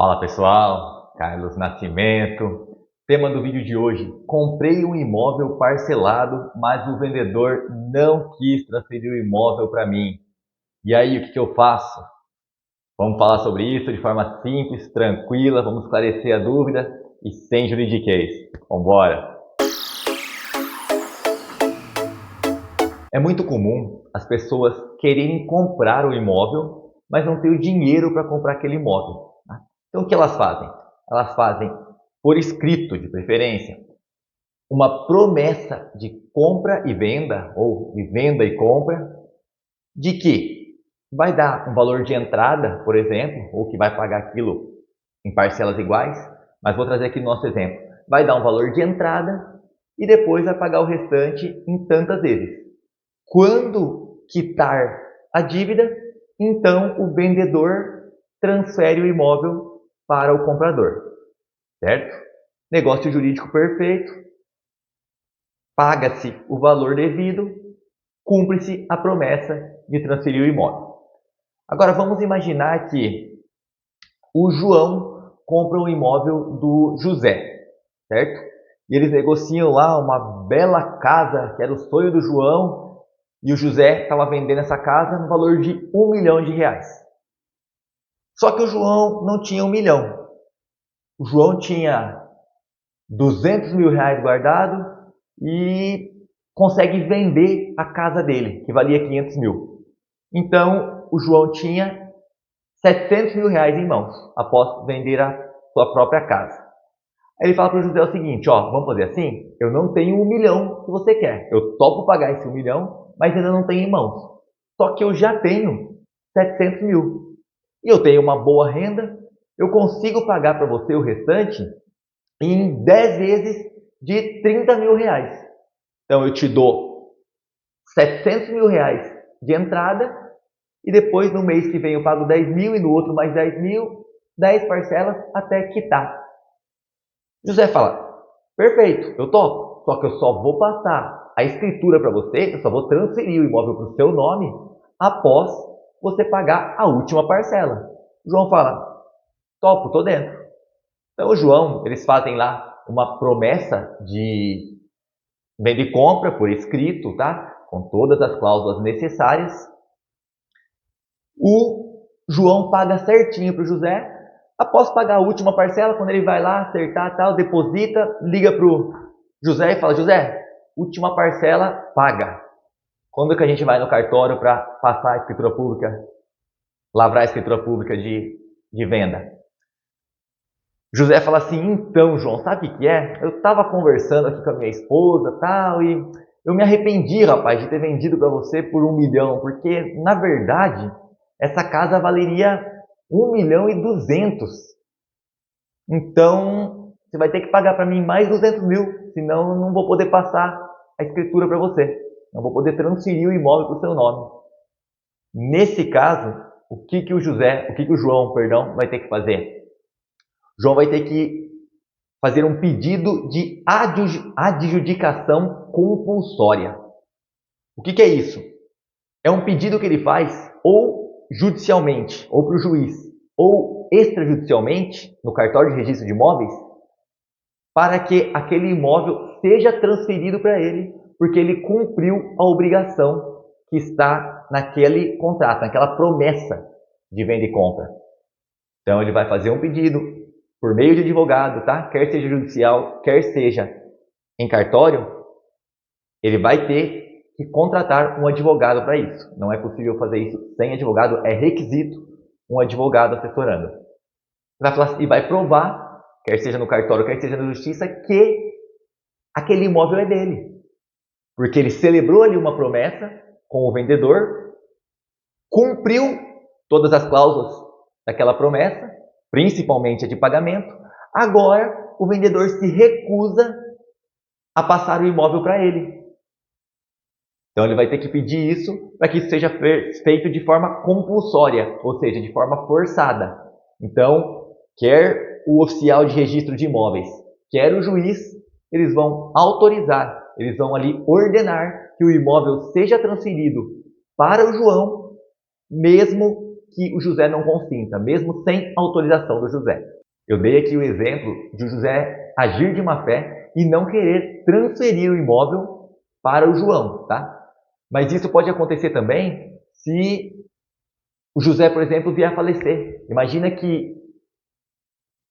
Fala pessoal, Carlos Nascimento. Tema do vídeo de hoje: comprei um imóvel parcelado, mas o vendedor não quis transferir o imóvel para mim. E aí, o que eu faço? Vamos falar sobre isso de forma simples, tranquila, vamos esclarecer a dúvida e sem juridiquês. Vamos embora! É muito comum as pessoas quererem comprar o imóvel, mas não ter o dinheiro para comprar aquele imóvel. Então, o que elas fazem? Elas fazem, por escrito de preferência, uma promessa de compra e venda, ou de venda e compra, de que vai dar um valor de entrada, por exemplo, ou que vai pagar aquilo em parcelas iguais, mas vou trazer aqui o nosso exemplo. Vai dar um valor de entrada e depois vai pagar o restante em tantas vezes. Quando quitar a dívida, então o vendedor transfere o imóvel para o comprador, certo? Negócio jurídico perfeito, paga-se o valor devido, cumpre-se a promessa de transferir o imóvel. Agora vamos imaginar que o João compra um imóvel do José, certo? E eles negociam lá uma bela casa, que era o sonho do João, e o José estava vendendo essa casa no valor de R$ 1 milhão. Só que o João não tinha 1 milhão. O João tinha R$ 200 mil guardado e consegue vender a casa dele, que valia 500 mil. Então, o João tinha R$ 700 mil em mãos, após vender a sua própria casa. Aí ele fala para o José o seguinte: ó, vamos fazer assim? Eu não tenho 1 milhão que você quer. Eu topo pagar esse 1 milhão, mas ainda não tenho em mãos. Só que eu já tenho 700 mil. E eu tenho uma boa renda, eu consigo pagar para você o restante em 10 vezes de R$ 30 mil. Então eu te dou R$ 700 mil de entrada e depois no mês que vem eu pago 10 mil e no outro mais 10 mil, 10 parcelas até quitar. José fala: perfeito, eu topo, só que eu só vou passar a escritura para você, eu só vou transferir o imóvel para o seu nome após você pagar a última parcela. O João fala: topo, tô dentro. Então o João, eles fazem lá uma promessa de venda e compra por escrito, tá? Com todas as cláusulas necessárias. O João paga certinho para o José. Após pagar a última parcela, quando ele vai lá acertar, tal, deposita, liga para o José e fala: José, última parcela paga. Quando que a gente vai no cartório para passar a escritura pública, lavrar a escritura pública de venda? José fala assim: então, João, sabe o que é? Eu estava conversando aqui com a minha esposa tal, e eu me arrependi, rapaz, de ter vendido para você por 1 milhão, porque, na verdade, essa casa valeria 1 milhão e 200. Então, você vai ter que pagar para mim mais 200 mil, senão eu não vou poder passar a escritura para você. Não vou poder transferir o imóvel para o seu nome. Nesse caso, o que o João, vai ter que fazer? João vai ter que fazer um pedido de adjudicação compulsória. O que é isso? É um pedido que ele faz ou judicialmente, ou para o juiz, ou extrajudicialmente, no cartório de registro de imóveis, para que aquele imóvel seja transferido para ele, porque ele cumpriu a obrigação que está naquele contrato, naquela promessa de venda e compra. Então ele vai fazer um pedido por meio de advogado, tá? Quer seja judicial, quer seja em cartório, ele vai ter que contratar um advogado para isso. Não é possível fazer isso sem advogado, é requisito um advogado assessorando. E vai provar, quer seja no cartório, quer seja na justiça, que aquele imóvel é dele. Porque ele celebrou ali uma promessa com o vendedor, cumpriu todas as cláusulas daquela promessa, principalmente a de pagamento. Agora o vendedor se recusa a passar o imóvel para ele. Então ele vai ter que pedir isso para que isso seja feito de forma compulsória, ou seja, de forma forçada. Então, quer o oficial de registro de imóveis, quer o juiz, eles vão autorizar, eles vão ali ordenar que o imóvel seja transferido para o João, mesmo que o José não consinta, mesmo sem autorização do José. Eu dei aqui o exemplo de o José agir de má fé e não querer transferir o imóvel para o João, tá? Mas isso pode acontecer também se o José, por exemplo, vier a falecer. Imagina que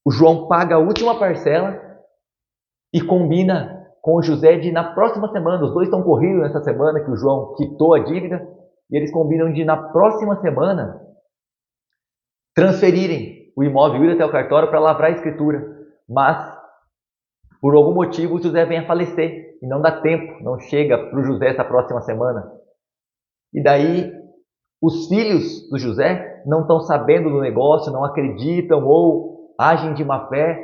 o João paga a última parcela e combina com o José de na próxima semana, os dois estão corridos nessa semana que o João quitou a dívida, e eles combinam de na próxima semana transferirem o imóvel, ir até o cartório para lavrar a escritura. Mas, por algum motivo, o José vem a falecer e não dá tempo, não chega para o José essa próxima semana. E daí, os filhos do José não estão sabendo do negócio, não acreditam ou agem de má fé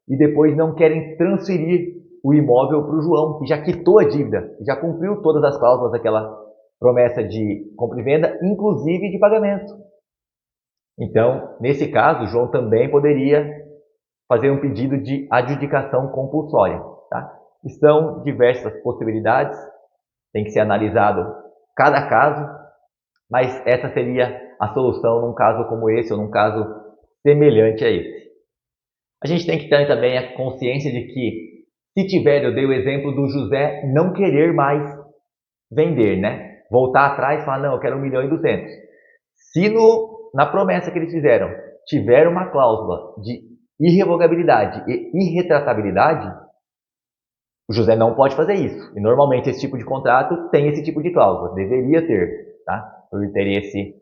e depois não querem transferir o imóvel para o João, que já quitou a dívida, já cumpriu todas as cláusulas daquela promessa de compra e venda, inclusive de pagamento. Então, nesse caso, o João também poderia fazer um pedido de adjudicação compulsória. Tá? Estão diversas possibilidades, tem que ser analisado cada caso, mas essa seria a solução num caso como esse, ou num caso semelhante a esse. A gente tem que ter também a consciência de que, se tiver, eu dei o exemplo do José não querer mais vender, né? Voltar atrás e falar, não, eu quero 1.200.000. Se na promessa que eles fizeram tiver uma cláusula de irrevogabilidade e irretratabilidade, o José não pode fazer isso. E normalmente esse tipo de contrato tem esse tipo de cláusula, deveria ter, tá? Por interesse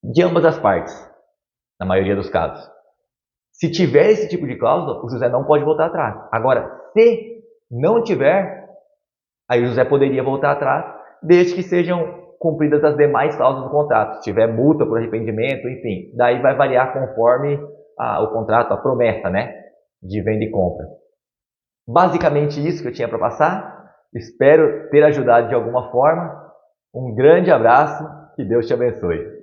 de ambas as partes, na maioria dos casos. Se tiver esse tipo de cláusula, o José não pode voltar atrás. Agora, se não tiver, aí o José poderia voltar atrás, desde que sejam cumpridas as demais cláusulas do contrato. Se tiver multa por arrependimento, enfim, daí vai variar conforme o contrato, a promessa, né, de venda e compra. Basicamente isso que eu tinha para passar. Espero ter ajudado de alguma forma. Um grande abraço, que Deus te abençoe.